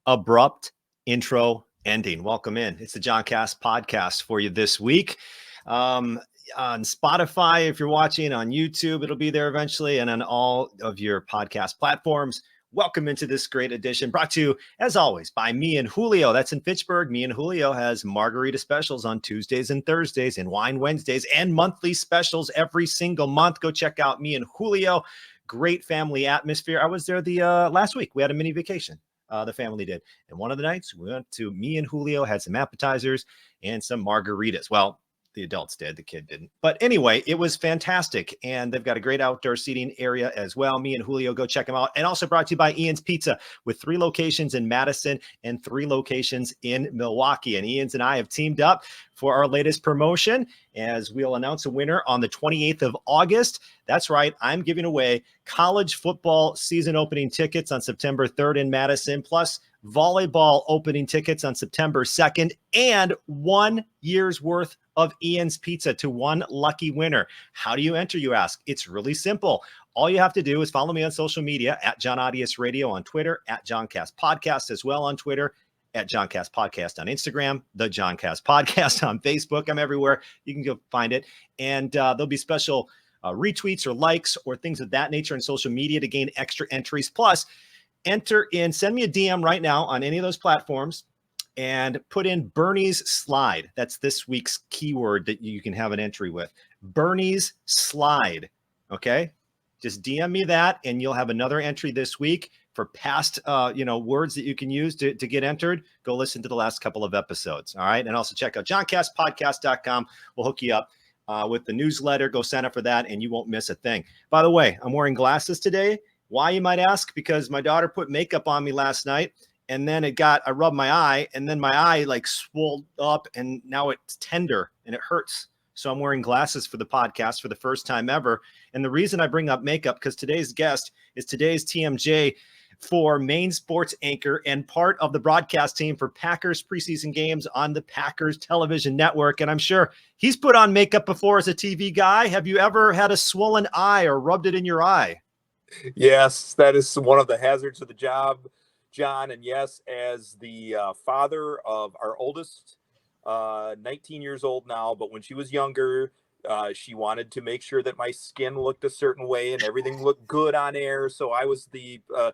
abrupt intro ending. Welcome in. It's the John Cast podcast for you this week. On Spotify, if you're watching on YouTube, it'll be there eventually, and on all of your podcast platforms. Welcome into this great edition, brought to you, as always, by me and Julio. That's in Fitchburg. Me and Julio has margarita specials on Tuesdays and Thursdays, and wine Wednesdays, and monthly specials every single month. Go check out me and Julio. Great family atmosphere. I was there the last week. We had a mini vacation. The family did. And one of the nights we went to, me and Julio had some appetizers and some margaritas. Well, the adults did, the kid didn't. But anyway, it was fantastic. And they've got a great outdoor seating area as well. Me and Julio, go check them out. And also brought to you by Ian's Pizza, with 3 locations in Madison and 3 locations in Milwaukee. And Ian's and I have teamed up for our latest promotion, as we'll announce a winner on the 28th of August. That's right. I'm giving away college football season opening tickets on September 3rd in Madison, plus volleyball opening tickets on September 2nd, and 1 year's worth of Ian's Pizza to one lucky winner. How do you enter, you ask? It's really simple. All you have to do is follow me on social media at John Audius Radio on Twitter, at JohnCast Podcast as well on Twitter, at JohnCast Podcast on Instagram, the JohnCast Podcast on Facebook. I'm everywhere. You can go find it. And there'll be special retweets or likes or things of that nature on social media to gain extra entries. Plus, enter in, send me a DM right now on any of those platforms and put in Bernie's Slide. That's this week's keyword that you can have an entry with. Bernie's Slide. Okay? Just DM me that and you'll have another entry this week for past words that you can use to get entered. Go listen to the last couple of episodes. All right. And also check out johncastpodcast.com. We'll hook you up with the newsletter. Go sign up for that and you won't miss a thing. By the way, I'm wearing glasses today. Why, you might ask? Because my daughter put makeup on me last night, and then I rubbed my eye, and then my eye like swelled up, and now it's tender and it hurts. So I'm wearing glasses for the podcast for the first time ever. And the reason I bring up makeup, because today's guest is today's TMJ4 main sports anchor and part of the broadcast team for Packers preseason games on the Packers television network. And I'm sure he's put on makeup before as a TV guy. Have you ever had a swollen eye or rubbed it in your eye? Yes, that is one of the hazards of the job, John. And yes, as the father of our oldest, 19 years old now, but when she was younger, she wanted to make sure that my skin looked a certain way and everything looked good on air. So I was I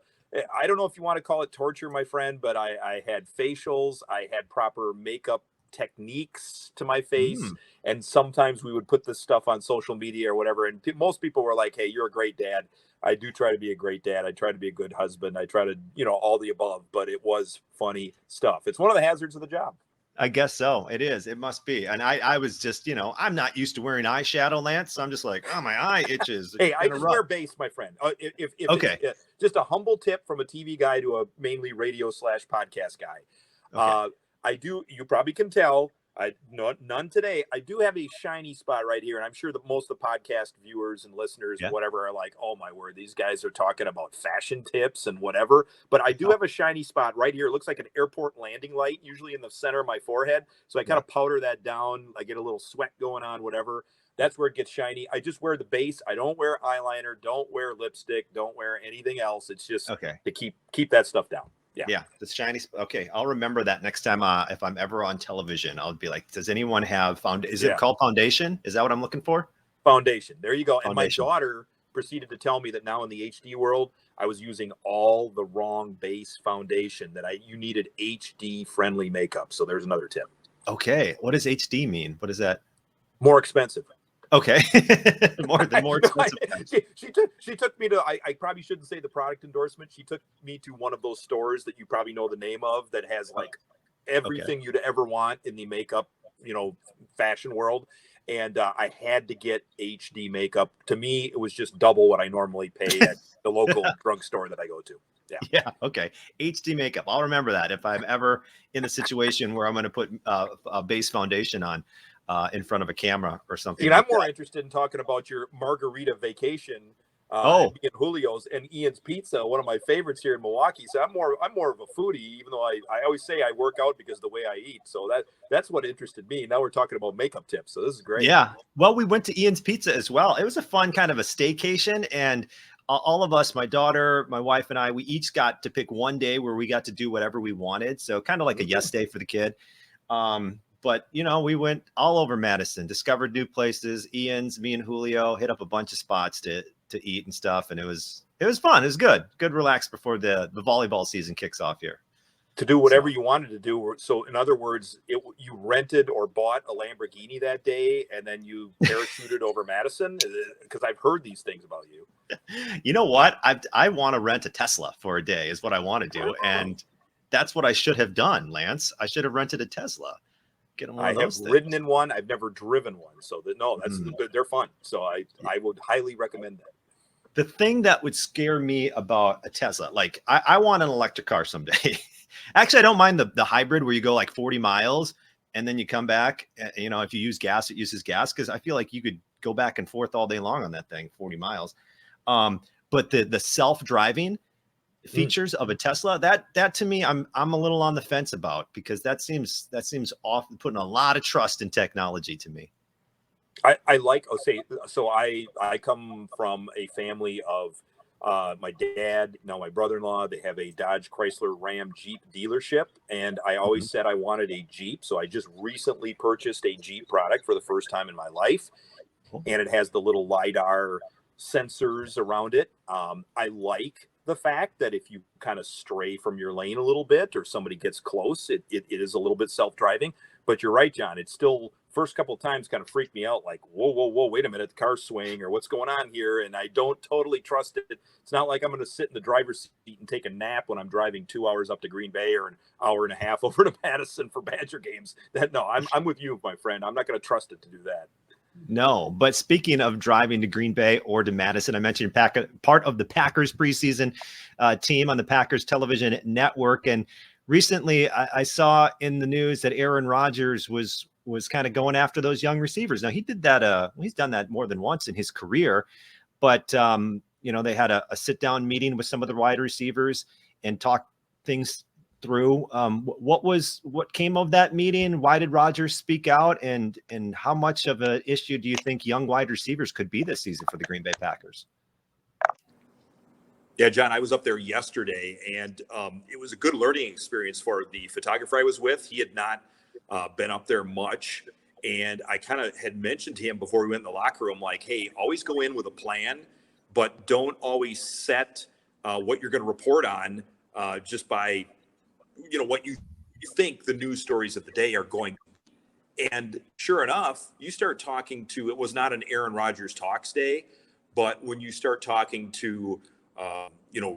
don't know if you want to call it torture, my friend, but I had facials. I had proper makeup techniques to my face. And sometimes we would put this stuff on social media or whatever. And most people were like, hey, you're a great dad. I do try to be a great dad. I try to be a good husband. I try to, all the above, but it was funny stuff. It's one of the hazards of the job. I guess so. It is. It must be. And I was just, I'm not used to wearing eyeshadow, Lance. So I'm just like, oh, my eye itches. Hey, I just wear base, my friend. If okay. It's, just a humble tip from a TV guy to a mainly radio/podcast guy. Okay. I do. You probably can tell. None today. I do have a shiny spot right here, and I'm sure that most of the podcast viewers and listeners and whatever are like, oh my word, these guys are talking about fashion tips and whatever. But I do have a shiny spot right here. It looks like an airport landing light, usually in the center of my forehead. So I kind of powder that down. I get a little sweat going on, whatever. That's where it gets shiny. I just wear the base. I don't wear eyeliner, don't wear lipstick, don't wear anything else. It's just to keep that stuff down. Yeah, the shiny. Okay, I'll remember that next time. If I'm ever on television, I'll be like, "Does anyone have Is it called foundation? Is that what I'm looking for?" Foundation. There you go. Foundation. And my daughter proceeded to tell me that now in the HD world, I was using all the wrong base foundation. That you needed HD friendly makeup. So there's another tip. Okay, what does HD mean? What is that? More expensive. Okay. more expensive. She took me to, I probably shouldn't say the product endorsement. She took me to one of those stores that you probably know the name of that has like everything you'd ever want in the makeup, fashion world. And I had to get HD makeup. To me, it was just double what I normally pay at the local drugstore that I go to. Yeah. Okay. HD makeup. I'll remember that if I'm ever in a situation where I'm going to put a base foundation on. In front of a camera or something. I'm more interested in talking about your margarita vacation. And Julio's and Ian's Pizza, one of my favorites here in Milwaukee. So I'm more of a foodie, even though I always say I work out because of the way I eat. So that's what interested me. Now we're talking about makeup tips. So this is great. Yeah. Well, we went to Ian's Pizza as well. It was a fun kind of a staycation, and all of us, my daughter, my wife, and I, we each got to pick one day where we got to do whatever we wanted. So kind of like a yes day for the kid. But we went all over Madison, discovered new places. Ian's, me and Julio hit up a bunch of spots to eat and stuff, and it was fun. It was good relax before the volleyball season kicks off here. To do whatever you wanted to do. So in other words, you rented or bought a Lamborghini that day, and then you parachuted over Madison? Because I've heard these things about you. You know what? I want to rent a Tesla for a day is what I want to do. And that's what I should have done, Lance. I should have rented a Tesla. I have ridden in one. I've never driven one. So they're fun. So I would highly recommend that. The thing that would scare me about a Tesla, like I want an electric car someday. Actually, I don't mind the hybrid where you go like 40 miles and then you come back. If you use gas, it uses gas, because I feel like you could go back and forth all day long on that thing, 40 miles. But the self-driving features of a Tesla, that to me, I'm a little on the fence about, because that seems often putting a lot of trust in technology to me. I come from a family of my dad, my brother-in-law. They have a Dodge Chrysler Ram Jeep dealership, and I always said I wanted a Jeep. So I just recently purchased a Jeep product for the first time in my life, and it has the little LiDAR sensors around it. I like the fact that if you kind of stray from your lane a little bit or somebody gets close, it is a little bit self-driving. But you're right, John. It's still, first couple of times kind of freaked me out, like, whoa, wait a minute, the car's swaying, or what's going on here? And I don't totally trust it. It's not like I'm going to sit in the driver's seat and take a nap when I'm driving 2 hours up to Green Bay or an hour and a half over to Madison for Badger games. I'm with you, my friend. I'm not going to trust it to do that. No, but speaking of driving to Green Bay or to Madison, I mentioned part of the Packers preseason team on the Packers television network. And recently I saw in the news that Aaron Rodgers was kind of going after those young receivers. Now, he did that. He's done that more than once in his career. But, they had a sit down meeting with some of the wide receivers and talk things through. What came of that meeting? Why did Rodgers speak out? And how much of an issue do you think young wide receivers could be this season for the Green Bay Packers? Yeah, John, I was up there yesterday, and it was a good learning experience for the photographer I was with. He had not been up there much, and I kind of had mentioned to him before we went in the locker room, like, hey, always go in with a plan, but don't always set what you're going to report on just by what you think the news stories of the day are going. And sure enough, you start talking to, it was not an Aaron Rodgers talks day, but when you start talking to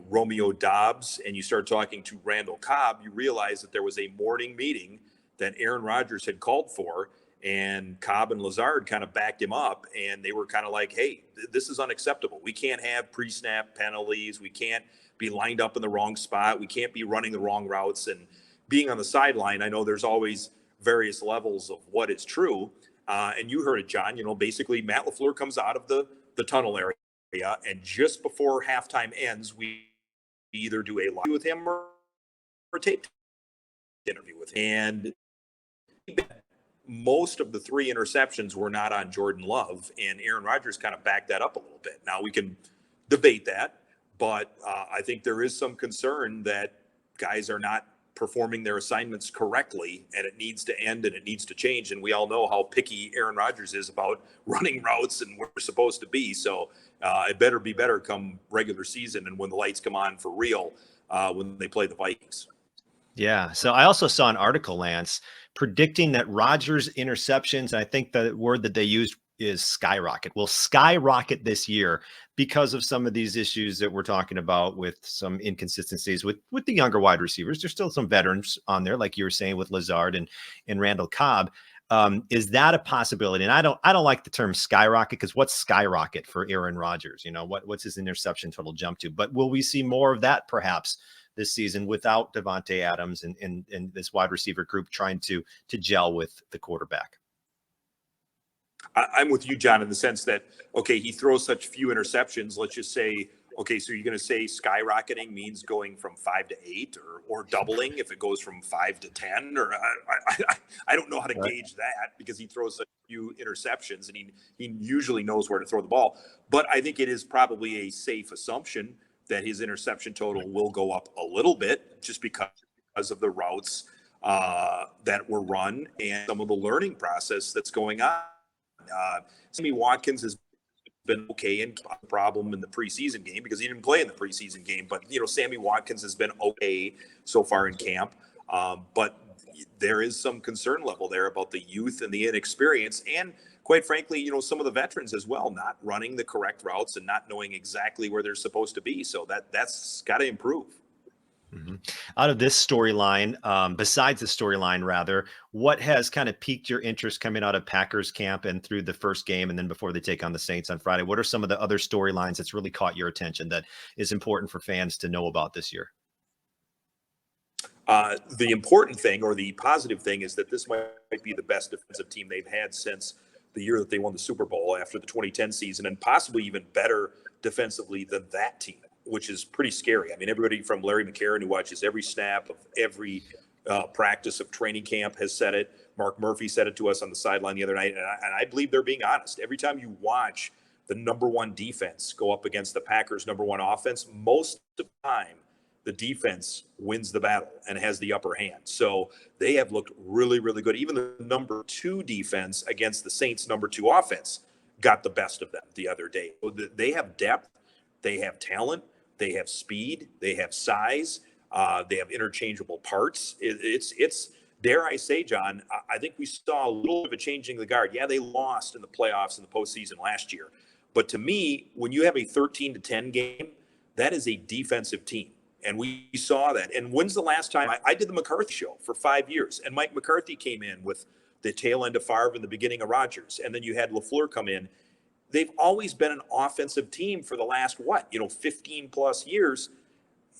Romeo Dobbs and you start talking to Randall Cobb, you realize that there was a morning meeting that Aaron Rodgers had called for, and Cobb and Lazard kind of backed him up, and they were kind of like, hey, this is unacceptable. We can't have pre-snap penalties. We can't be lined up in the wrong spot. We can't be running the wrong routes. And being on the sideline, I know there's always various levels of what is true. And you heard it, John, basically Matt LaFleur comes out of the tunnel area, and just before halftime ends, we either do a live with him or a taped interview with him. And most of the 3 interceptions were not on Jordan Love, and Aaron Rodgers kind of backed that up a little bit. Now we can debate that, but I think there is some concern that guys are not performing their assignments correctly, and it needs to end and it needs to change. And we all know how picky Aaron Rodgers is about running routes and where we're supposed to be. So it better be better come regular season and when the lights come on for real when they play the Vikings. Yeah. So I also saw an article, Lance, predicting that Rodgers interceptions, I think the word that they used is skyrocket, will skyrocket this year because of some of these issues that we're talking about with some inconsistencies with the younger wide receivers. There's still some veterans on there, like you were saying with Lazard and Randall Cobb. Is that a possibility? And I don't like the term skyrocket, because what's skyrocket for Aaron Rodgers? What's his interception total jump to? But will we see more of that perhaps this season without Devontae Adams and this wide receiver group trying to gel with the quarterback? I'm with you, John, in the sense that, okay, he throws such few interceptions. Let's just say Okay, so you're going to say skyrocketing means going from 5 to 8, or doubling if it goes from 5 to 10, or I don't know how to gauge that, because he throws a few interceptions and he usually knows where to throw the ball. But I think it is probably a safe assumption that his interception total will go up a little bit, just because of the routes that were run and some of the learning process that's going on. Sammy Watkins has been okay in problem in the preseason game because he didn't play in the preseason game. But, Sammy Watkins has been okay so far in camp. But there is some concern level there about the youth and the inexperience. And quite frankly, some of the veterans as well, not running the correct routes and not knowing exactly where they're supposed to be. So that's got to improve. Mm-hmm. Out of this storyline, besides the storyline, rather, what has kind of piqued your interest coming out of Packers camp and through the first game and then before they take on the Saints on Friday? What are some of the other storylines that's really caught your attention that is important for fans to know about this year? The important thing, or the positive thing, is that this might be the best defensive team they've had since the year that they won the Super Bowl after the 2010 season, and possibly even better defensively than that team, which is pretty scary. I mean, everybody from Larry McCarron, who watches every snap of every practice of training camp, has said it. Mark Murphy said it to us on the sideline the other night, and I believe they're being honest. Every time you watch the number one defense go up against the Packers' number one offense, most of the time the defense wins the battle and has the upper hand. So they have looked really, really good. Even the number two defense against the Saints' number two offense got the best of them the other day. They have depth, they have talent, they have speed, they have size, they have interchangeable parts. It's dare I say, John, I think we saw a little bit of a changing of the guard. Yeah, they lost in the playoffs in the postseason last year. But to me, when you have a 13-10 game, that is a defensive team. And we saw that. And when's the last time I did the McCarthy show for 5 years, and Mike McCarthy came in with the tail end of Favre and the beginning of Rodgers, and then you had LaFleur come in. They've always been an offensive team for the last 15 plus years.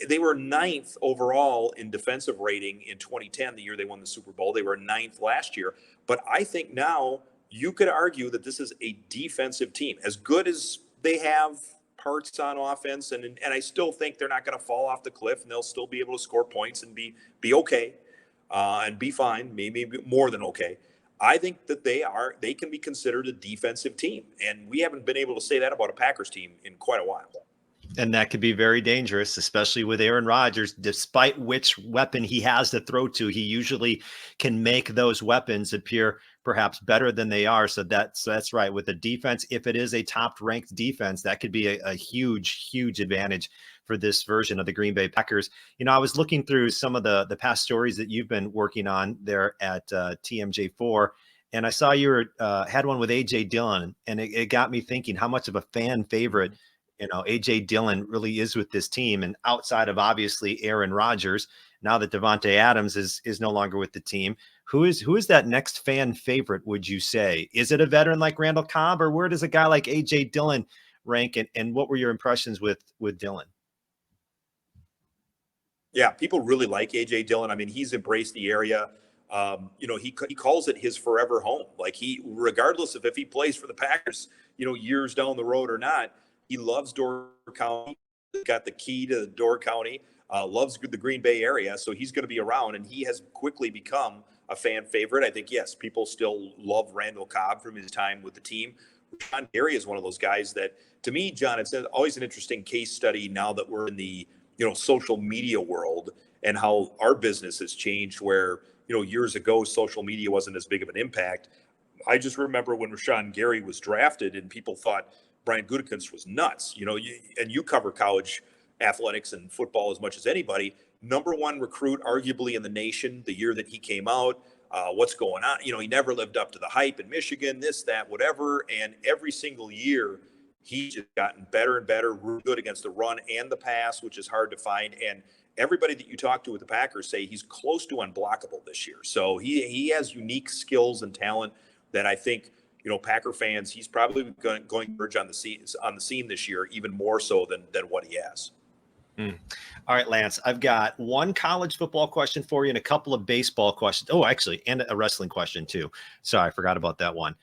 They were 9th overall in defensive rating in 2010, the year they won the Super Bowl. They were 9th last year. But I think now you could argue that this is a defensive team, as good as they have parts on offense, and I still think they're not going to fall off the cliff, and they'll still be able to score points and be okay, and be fine, maybe more than okay. I think that they can be considered a defensive team, and we haven't been able to say that about a Packers team in quite a while. And that could be very dangerous, especially with Aaron Rodgers. Despite which weapon he has to throw to, he usually can make those weapons appear perhaps better than they are. So that's right. With the defense, if it is a top-ranked defense, that could be a huge, huge advantage for this version of the Green Bay Packers. I was looking through some of the past stories that you've been working on there at TMJ4, and I saw you had one with A.J. Dillon, and it got me thinking how much of a fan favorite A.J. Dillon really is with this team. And outside of obviously Aaron Rodgers, now that Devontae Adams is no longer with the team, who is that next fan favorite, would you say? Is it a veteran like Randall Cobb, or where does a guy like A.J. Dillon rank? And what were your impressions with Dillon? Yeah, people really like A.J. Dillon. I mean, he's embraced the area. He calls it his forever home. Like, regardless of if he plays for the Packers, years down the road or not, he loves Door County. He's got the key to Door County, loves the Green Bay area. So he's going to be around, and he has quickly become a fan favorite. I think, yes, people still love Randall Cobb from his time with the team. Rashawn Gary is one of those guys that, to me, John, it's always an interesting case study now that we're in the, social media world, and how our business has changed, where, years ago, social media wasn't as big of an impact. I just remember when Rashawn Gary was drafted, and people thought Brian Gutekunst was nuts. You cover college athletics and football as much as anybody. Number one recruit, arguably, in the nation the year that he came out. What's going on? He never lived up to the hype in Michigan, this, that, whatever. And every single year, he's just gotten better and better, really good against the run and the pass, which is hard to find. And everybody that you talk to with the Packers say he's close to unblockable this year. So he has unique skills and talent that I think, Packer fans, he's probably going to emerge on the scene this year, even more so than what he has. All right, Lance, I've got one college football question for you and a couple of baseball questions. Oh, actually, and a wrestling question too. Sorry, I forgot about that one.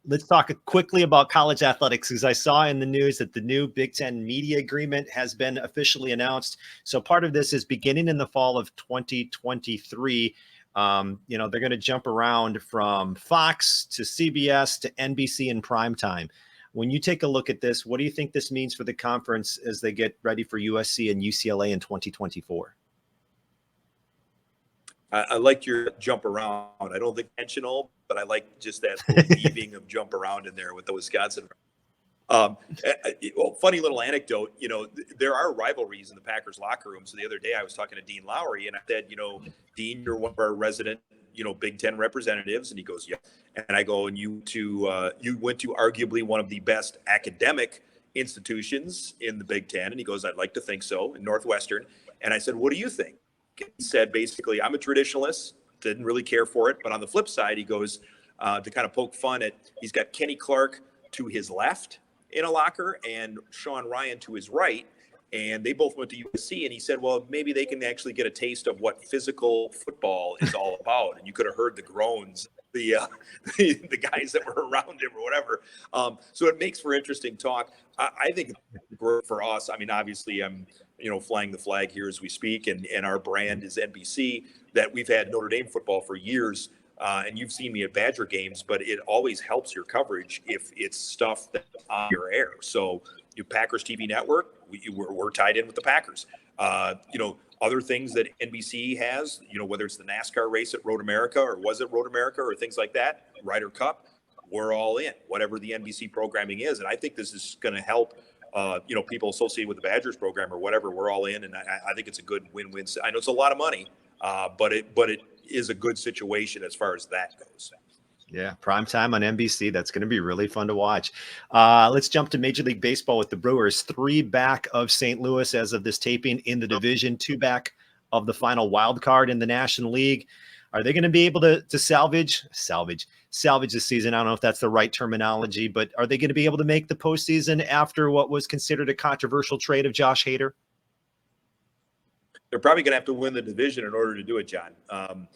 Let's talk quickly about college athletics, because I saw in the news that the new Big Ten media agreement has been officially announced. So part of this is beginning in the fall of 2023. They're going to jump around from Fox to CBS to NBC in primetime. When you take a look at this, what do you think this means for the conference as they get ready for USC and UCLA in 2024? I like your jump around. I don't think intentional, but I like just that little weaving of jump around in there with the Wisconsin. Funny little anecdote, there are rivalries in the Packers locker room. So the other day I was talking to Dean Lowry and I said, Dean, you're one of our resident, Big Ten representatives. And he goes, yeah. And I go, and you went to arguably one of the best academic institutions in the Big Ten. And he goes, I'd like to think so, in Northwestern. And I said, what do you think? He said, basically, I'm a traditionalist, didn't really care for it. But on the flip side, he goes to kind of poke fun at, he's got Kenny Clark to his left in a locker and Sean Ryan to his right. And they both went to USC. And he said, well, maybe they can actually get a taste of what physical football is all about. And you could have heard the groans, the guys that were around him or whatever. So it makes for interesting talk. I think it's great for us. I mean, obviously, I'm flying the flag here as we speak, and our brand is NBC, that we've had Notre Dame football for years. And you've seen me at Badger games, but it always helps your coverage if it's stuff that's on your air. So your Packers TV network, we're tied in with the Packers. Other things that NBC has, whether it's the NASCAR race at Road America or was it Road America or things like that, Ryder Cup, we're all in, whatever the NBC programming is. And I think this is going to help, people associated with the Badgers program or whatever, we're all in. And I think it's a good win-win. I know it's a lot of money, but it is a good situation as far as that goes. Yeah, prime time on NBC. That's going to be really fun to watch. Let's jump to Major League Baseball with the Brewers. 3 back of St. Louis as of this taping in the division, 2 back of the final wild card in the National League. Are they going to be able to salvage this season? I don't know if that's the right terminology, but are they going to be able to make the postseason after what was considered a controversial trade of Josh Hader? They're probably going to have to win the division in order to do it, John.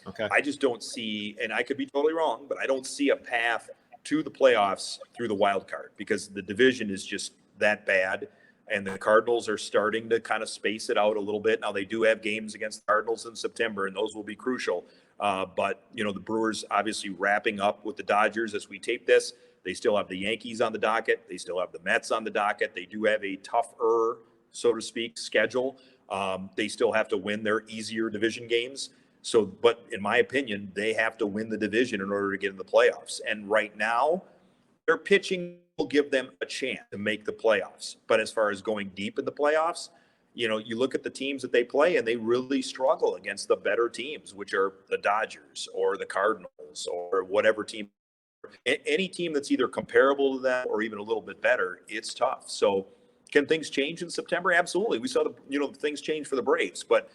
Okay. I just don't see, and I could be totally wrong, but I don't see a path to the playoffs through the wild card because the division is just that bad. And the Cardinals are starting to kind of space it out a little bit. Now, they do have games against the Cardinals in September, and those will be crucial. But the Brewers obviously wrapping up with the Dodgers as we tape this. They still have the Yankees on the docket. They still have the Mets on the docket. They do have a tougher, so to speak, schedule. They still have to win their easier division games. So, but in my opinion, they have to win the division in order to get in the playoffs. And right now, their pitching will give them a chance to make the playoffs. But as far as going deep in the playoffs, you look at the teams that they play and they really struggle against the better teams, which are the Dodgers or the Cardinals or whatever team. Any team that's either comparable to that or even a little bit better, it's tough. So, can things change in September? Absolutely. We saw things change for the Braves, but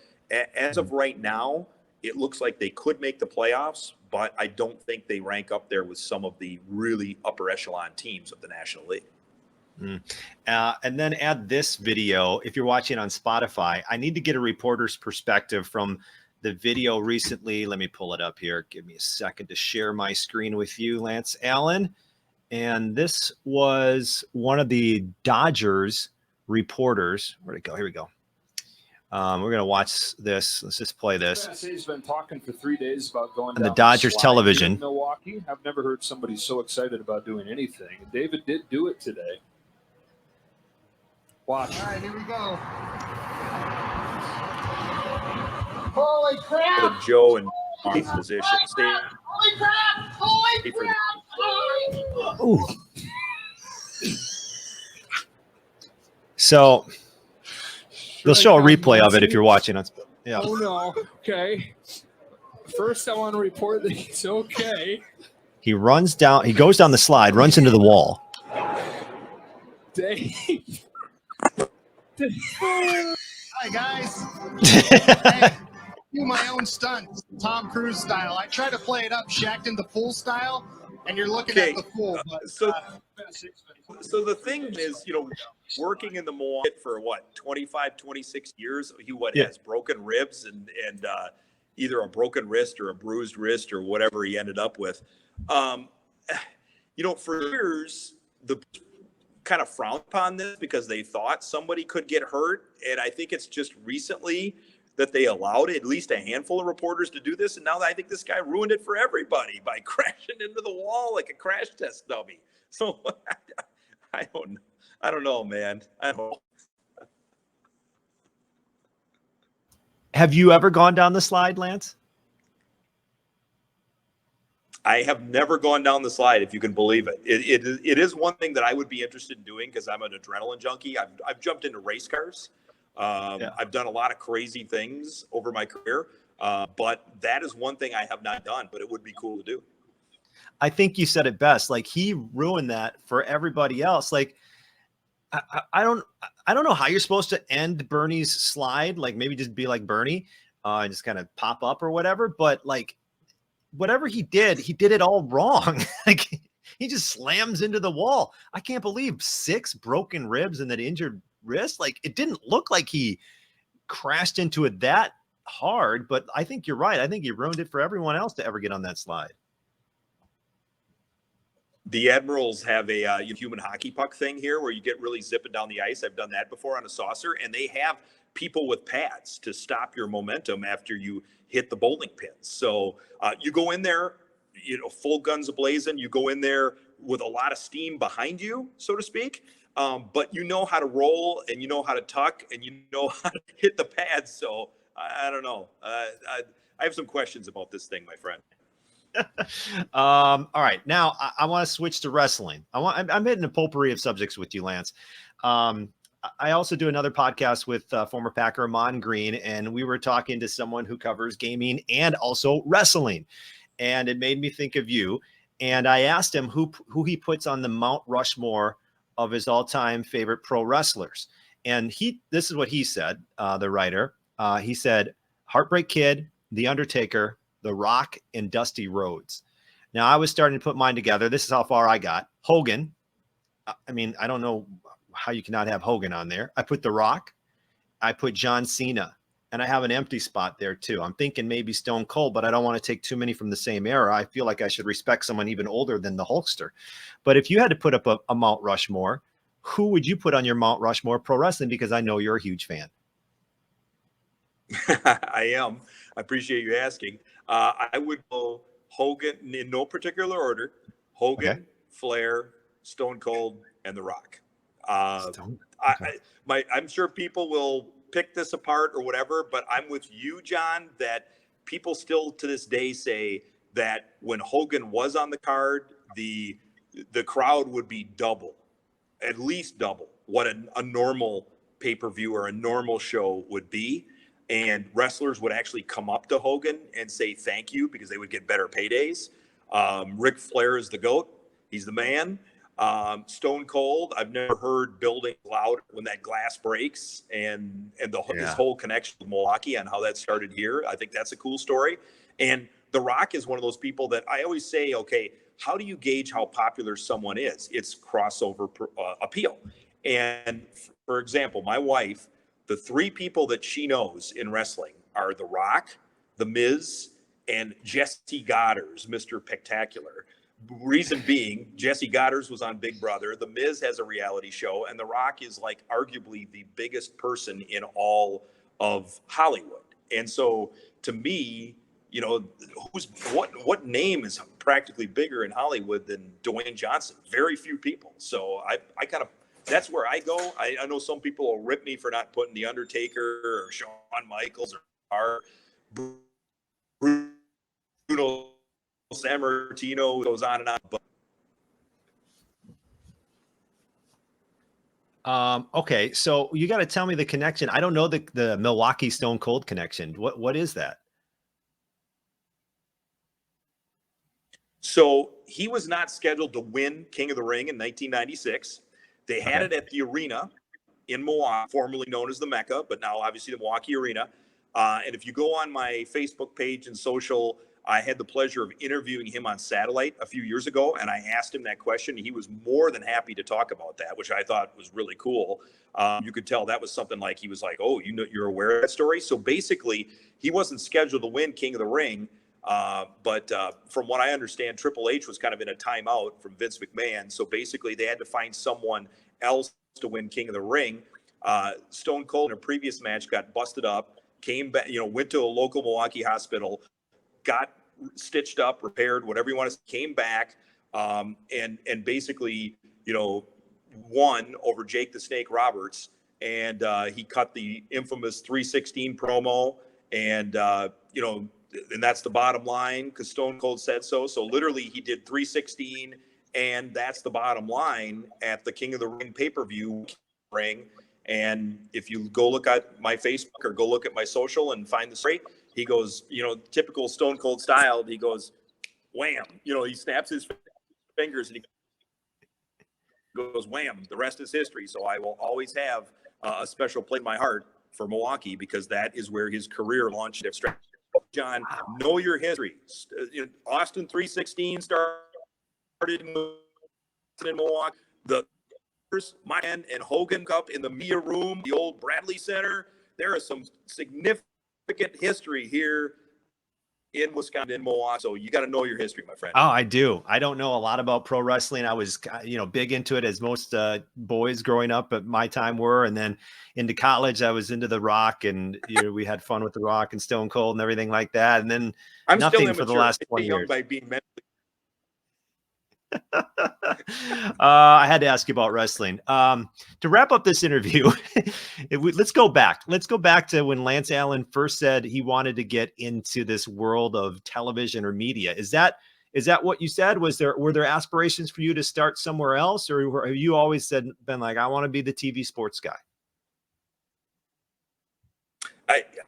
as of right now, it looks like they could make the playoffs, but I don't think they rank up there with some of the really upper echelon teams of the National League. And then add this video. If you're watching on Spotify, I need to get a reporter's perspective from the video recently. Let me pull it up here. Give me a second to share my screen with you, Lance Allan. And this was one of the Dodgers reporters. Where'd it go? Here we go. We're going to watch this. Let's just play this. He's been talking for 3 days about going on the Dodgers television. In Milwaukee. I've never heard somebody so excited about doing anything. David did do it today. Watch. All right, here we go. Holy crap! Put Joe in his position. Holy crap! Holy crap! Ooh. So they'll show a replay of it if you're watching us. Yeah. Oh no. Okay. First, I want to report that he's okay. He runs down. He goes down the slide, runs into the wall. Dave. Hi guys. Hey, do my own stunts, Tom Cruise style. I try to play it up, Shaq in the full style, and you're looking at the full. But, so the thing is, working in the market for 25, 26 years, he has broken ribs and either a broken wrist or a bruised wrist or whatever he ended up with. for years, the kind of frowned upon this because they thought somebody could get hurt. And I think it's just recently that they allowed at least a handful of reporters to do this. And now I think this guy ruined it for everybody by crashing into the wall like a crash test dummy. So I don't know, man. I don't know. Have you ever gone down the slide, Lance? I have never gone down the slide, if you can believe it. It is one thing that I would be interested in doing because I'm an adrenaline junkie. I've jumped into race cars. I've done a lot of crazy things over my career, but that is one thing I have not done, but it would be cool to do. I think you said it best. Like, he ruined that for everybody else. Like, I don't know how you're supposed to end Bernie's slide. Like, maybe just be like Bernie and just kind of pop up or whatever. But like, whatever he did it all wrong. Like, he just slams into the wall. I can't believe 6 broken ribs and that injured wrist. Like, it didn't look like he crashed into it that hard, but I think you're right. I think he ruined it for everyone else to ever get on that slide. The Admirals have a human hockey puck thing here where you get really zipping down the ice. I've done that before on a saucer, and they have people with pads to stop your momentum after you hit the bowling pins. So you go in there, full guns a-blazing. You go in there with a lot of steam behind you, so to speak. But you know how to roll, and you know how to tuck, and you know how to hit the pads. So I don't know. I have some questions about this thing, my friend. All right. Now I want to switch to wrestling. I'm hitting a potpourri of subjects with you, Lance. I also do another podcast with former Packer Amon Green, and we were talking to someone who covers gaming and also wrestling. And it made me think of you. And I asked him who he puts on the Mount Rushmore of his all-time favorite pro wrestlers. And this is what he said, the writer. He said, Heartbreak Kid, The Undertaker, The Rock, and Dusty Rhodes. Now, I was starting to put mine together. This is how far I got. Hogan. I mean, I don't know how you cannot have Hogan on there. I put The Rock. I put John Cena. And I have an empty spot there, too. I'm thinking maybe Stone Cold, but I don't want to take too many from the same era. I feel like I should respect someone even older than the Hulkster. But if you had to put up a Mount Rushmore, who would you put on your Mount Rushmore pro wrestling? Because I know you're a huge fan. I am. I appreciate you asking. I would go Hogan in no particular order. Hogan, okay. Flair, Stone Cold, and The Rock. I'm sure people will pick this apart or whatever, but I'm with you, John, that people still to this day say that when Hogan was on the card, the crowd would be double, at least double what a normal pay-per-view or a normal show would be. And wrestlers would actually come up to Hogan and say thank you because they would get better paydays. Ric Flair is the GOAT. He's the man. Stone Cold, I've never heard building louder when that glass breaks and his whole connection with Milwaukee and how that started here. I think that's a cool story. And The Rock is one of those people that I always say, okay, how do you gauge how popular someone is? It's crossover appeal. And for example, my wife, the 3 people that she knows in wrestling are The Rock, The Miz, and Jesse Goddard's Mr. Spectacular. Reason being, Jesse Goddard's was on Big Brother. The Miz has a reality show, and The Rock is like arguably the biggest person in all of Hollywood. And so, to me, what name is practically bigger in Hollywood than Dwayne Johnson? Very few people. So I kind of. That's where I go. I know some people will rip me for not putting The Undertaker or Shawn Michaels or Bruno Sammartino, goes on and on. Okay, so you got to tell me the connection. I don't know the Milwaukee Stone Cold connection. What is that? So he was not scheduled to win King of the Ring in 1996. They had it at the arena in Milwaukee, formerly known as the Mecca, but now obviously the Milwaukee Arena. And if you go on my Facebook page and social, I had the pleasure of interviewing him on satellite a few years ago, and I asked him that question. He was more than happy to talk about that, which I thought was really cool. You could tell that was something like he was like, oh, you're aware of that story? So basically, he wasn't scheduled to win King of the Ring. But from what I understand, Triple H was kind of in a timeout from Vince McMahon. So basically they had to find someone else to win King of the Ring. Stone Cold in a previous match got busted up, came back, went to a local Milwaukee hospital, got stitched up, repaired, whatever you want to say, came back, and basically, won over Jake the Snake Roberts. And he cut the infamous 316 promo, and and that's the bottom line because Stone Cold said so. So literally he did 316, and that's the bottom line at the King of the Ring pay-per-view ring. And if you go look at my Facebook or go look at my social and find the story, he goes, typical Stone Cold style, he goes, wham, he snaps his fingers and he goes, wham, the rest is history. So I will always have a special place in my heart for Milwaukee because that is where his career launched. John, know your history. Austin 316 started in Milwaukee. The man and Hogan Cup in the Mia Room, the old Bradley Center. There is some significant history here in Wisconsin, in Milwaukee. So you got to know your history, my friend. Oh, I do. I don't know a lot about pro wrestling. I was, big into it as most boys growing up at my time were. And then into college, I was into The Rock, and we had fun with The Rock and Stone Cold and everything like that. And then I'm nothing for the last 20 years. By being mentally. I had to ask you about wrestling. To wrap up this interview, let's go back. Let's go back to when Lance Allen first said he wanted to get into this world of television or media. Is that what you said? Were there aspirations for you to start somewhere else, or have you always been like, I want to be the TV sports guy?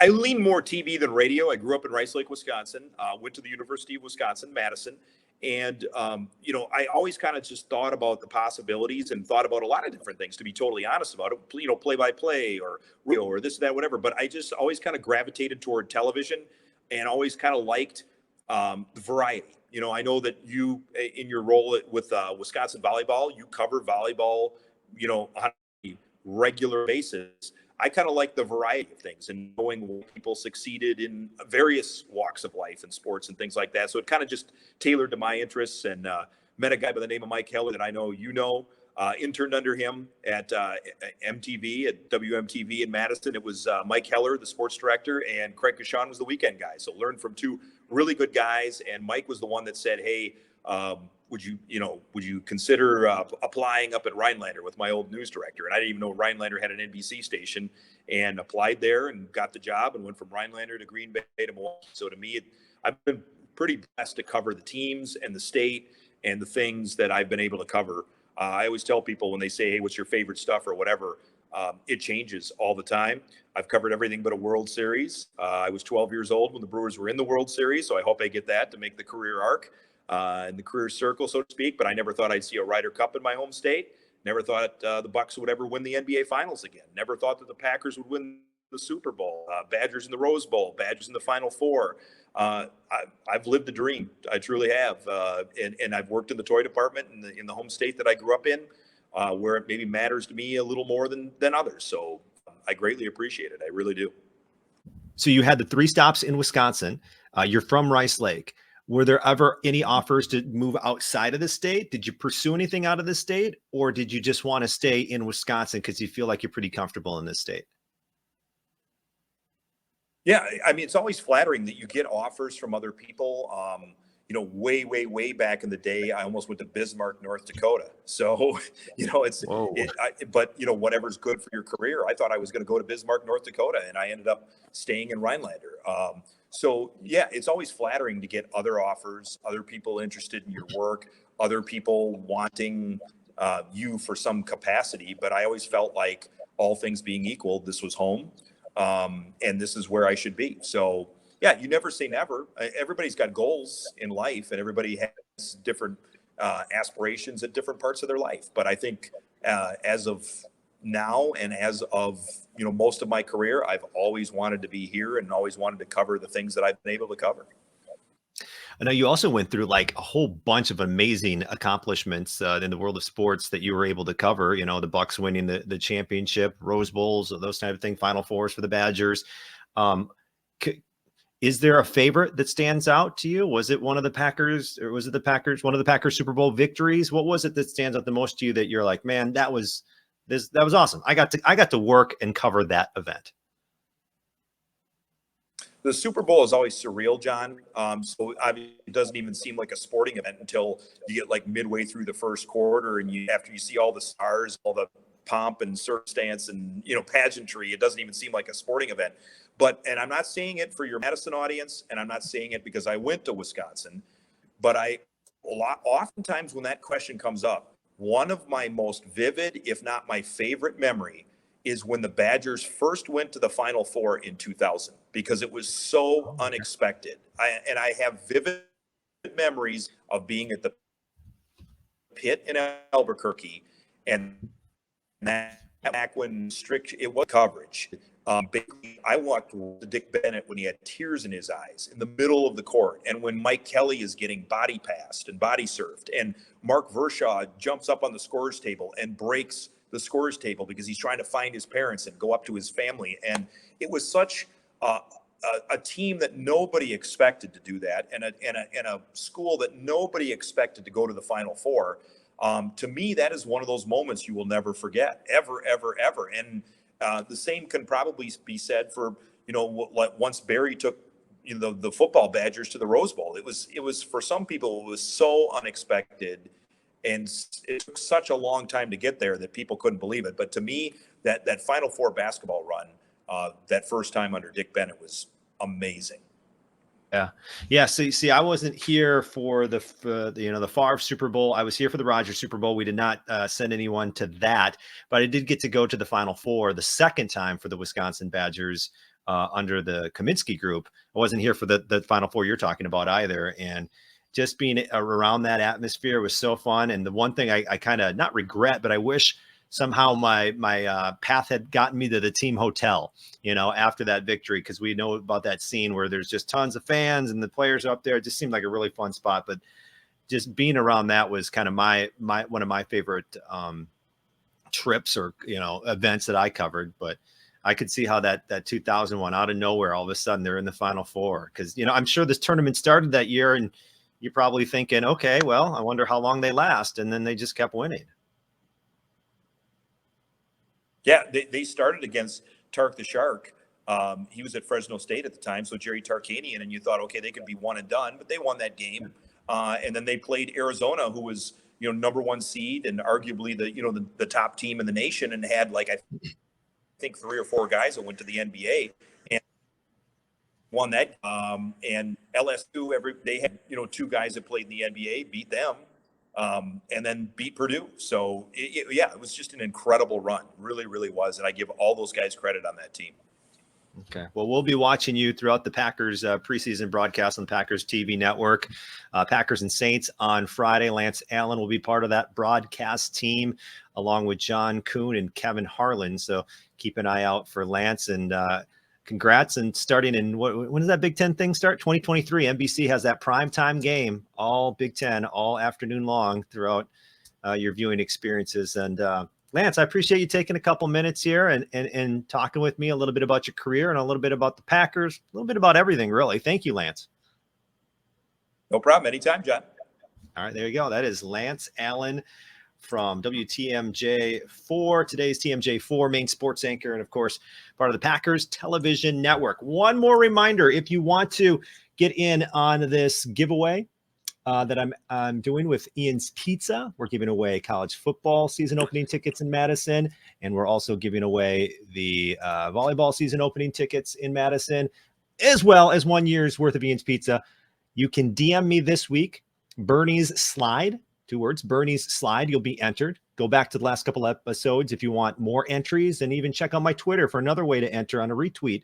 I lean more TV than radio. I grew up in Rice Lake, Wisconsin. Went to the University of Wisconsin, Madison. And, I always kind of just thought about the possibilities and thought about a lot of different things, to be totally honest about it, play-by-play or this, that, whatever. But I just always kind of gravitated toward television and always kind of liked the variety. I know that you, in your role with Wisconsin volleyball, you cover volleyball, on a regular basis. I kind of like the variety of things and knowing people succeeded in various walks of life and sports and things like that. So it kind of just tailored to my interests, and met a guy by the name of Mike Heller that I know interned under him at MTV, at WMTV in Madison. It was Mike Heller, the sports director, and Craig Kashan was the weekend guy. So learned from two really good guys. And Mike was the one that said, hey, would you consider applying up at Rhinelander with my old news director? And I didn't even know Rhinelander had an NBC station, and applied there and got the job and went from Rhinelander to Green Bay to Milwaukee. So to me, I've been pretty blessed to cover the teams and the state and the things that I've been able to cover. I always tell people when they say, hey, what's your favorite stuff or whatever, it changes all the time. I've covered everything but a World Series. I was 12 years old when the Brewers were in the World Series, so I hope I get that to make the career arc. In the career circle, so to speak, but I never thought I'd see a Ryder Cup in my home state. Never thought the Bucks would ever win the NBA Finals again. Never thought that the Packers would win the Super Bowl. Badgers in the Rose Bowl. Badgers in the Final Four. I've lived the dream. I truly have. And I've worked in the toy department in the home state that I grew up in, where it maybe matters to me a little more than others. So I greatly appreciate it. I really do. So you had the 3 stops in Wisconsin. You're from Rice Lake. Were there ever any offers to move outside of the state? Did you pursue anything out of the state, or did you just want to stay in Wisconsin because you feel like you're pretty comfortable in this state? Yeah, I mean, it's always flattering that you get offers from other people. Way back in the day, I almost went to Bismarck, North Dakota. So, but whatever's good for your career. I thought I was going to go to Bismarck, North Dakota, and I ended up staying in Rhinelander. So yeah, it's always flattering to get other offers, other people interested in your work, other people wanting you for some capacity. But I always felt like, all things being equal, this was home, and this is where I should be. So yeah, you never say never. Everybody's got goals in life, and everybody has different aspirations at different parts of their life. But I think as of now, and as of most of my career, I've always wanted to be here and always wanted to cover the things that I've been able to cover. I know you also went through like a whole bunch of amazing accomplishments in the world of sports that you were able to cover. The Bucks winning the championship, Rose Bowls, those type of things, Final Fours for the Badgers. Is there a favorite that stands out to you? Was it one of the Packers, or was it one of the Packers Super Bowl victories? What was it that stands out the most to you that you're like, man, that was awesome. I got to work and cover that event. The Super Bowl is always surreal, John. So it doesn't even seem like a sporting event until you get like midway through the first quarter, and after you see all the stars, all the pomp and circumstance and pageantry, it doesn't even seem like a sporting event. And I'm not saying it for your Madison audience, and I'm not saying it because I went to Wisconsin, but oftentimes when that question comes up, one of my most vivid, if not my favorite memory, is when the Badgers first went to the Final Four in 2000, because it was so unexpected. I have vivid memories of being at the pit in Albuquerque, and that back when it was coverage. Basically, I walked to Dick Bennett when he had tears in his eyes in the middle of the court, and when Mike Kelly is getting body passed and body surfed, and Mark Vershaw jumps up on the scorer's table and breaks the scorer's table because he's trying to find his parents and go up to his family. And it was such a team that nobody expected to do that, and a school that nobody expected to go to the Final Four. To me, that is one of those moments you will never forget, ever, ever, ever. And the same can probably be said for, once Barry took, the football Badgers to the Rose Bowl. It was for some people, it was so unexpected, and it took such a long time to get there that people couldn't believe it. But to me, that Final Four basketball run, that first time under Dick Bennett, was amazing. Yeah. See, I wasn't here for the Favre Super Bowl. I was here for the Rodgers Super Bowl. We did not send anyone to that, but I did get to go to the Final Four the second time for the Wisconsin Badgers under the Kaminsky group. I wasn't here for the Final Four you're talking about either. And just being around that atmosphere was so fun. And the one thing I kind of not regret, but I wish somehow my path had gotten me to the team hotel, after that victory, because we know about that scene where there's just tons of fans and the players are up there. It just seemed like a really fun spot. But just being around that was kind of my one of my favorite trips or events that I covered. But I could see how that 2001 out of nowhere, all of a sudden they're in the Final Four, because I'm sure this tournament started that year, and you're probably thinking, okay, well, I wonder how long they last, and then they just kept winning. Yeah, they started against Tark the Shark. He was at Fresno State at the time, so Jerry Tarkanian, and you thought, okay, they could be one and done, but they won that game. And then they played Arizona, who was number one seed and arguably the top team in the nation, and had I think 3 or 4 guys that went to the NBA and won that. And LSU, they had 2 guys that played in the NBA, beat them. And then beat Purdue. So it was just an incredible run. Really, really was. And I give all those guys credit on that team. Okay. Well, we'll be watching you throughout the Packers preseason broadcast on the Packers TV network. Packers and Saints on Friday. Lance Allan will be part of that broadcast team, along with John Kuhn and Kevin Harlan. So keep an eye out for Lance, and congrats. And starting in when does that Big Ten thing start? 2023. NBC has that primetime game, all Big Ten, all afternoon long throughout your viewing experiences. And Lance, I appreciate you taking a couple minutes here and talking with me a little bit about your career and a little bit about the Packers, a little bit about everything, really. Thank you, Lance. No problem. Anytime, John. All right, there you go. That is Lance Allan from WTMJ4, today's TMJ4 main sports anchor, and of course, part of the Packers television network. One more reminder, if you want to get in on this giveaway that I'm doing with Ian's Pizza, we're giving away college football season opening tickets in Madison, and we're also giving away the volleyball season opening tickets in Madison, as well as 1 year's worth of Ian's Pizza. You can DM me this week, Bernie's Slide, 2 words, Bernie's Slide. You'll be entered. Go back to the last couple episodes if you want more entries, and even check out my Twitter for another way to enter on a retweet.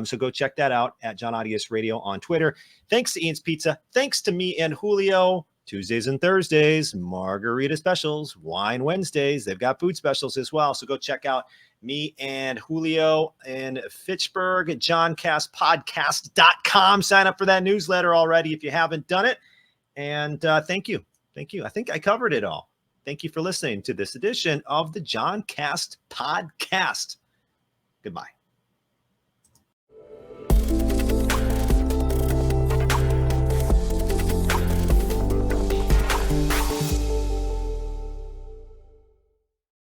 So go check that out at John Audius Radio on Twitter. Thanks to Ian's Pizza. Thanks to me and Julio. Tuesdays and Thursdays, margarita specials, wine Wednesdays. They've got food specials as well. So go check out me and Julio in Fitchburg at johncastpodcast.com. Sign up for that newsletter already if you haven't done it. And thank you. Thank you. I think I covered it all. Thank you for listening to this edition of the John Cast Podcast. Goodbye.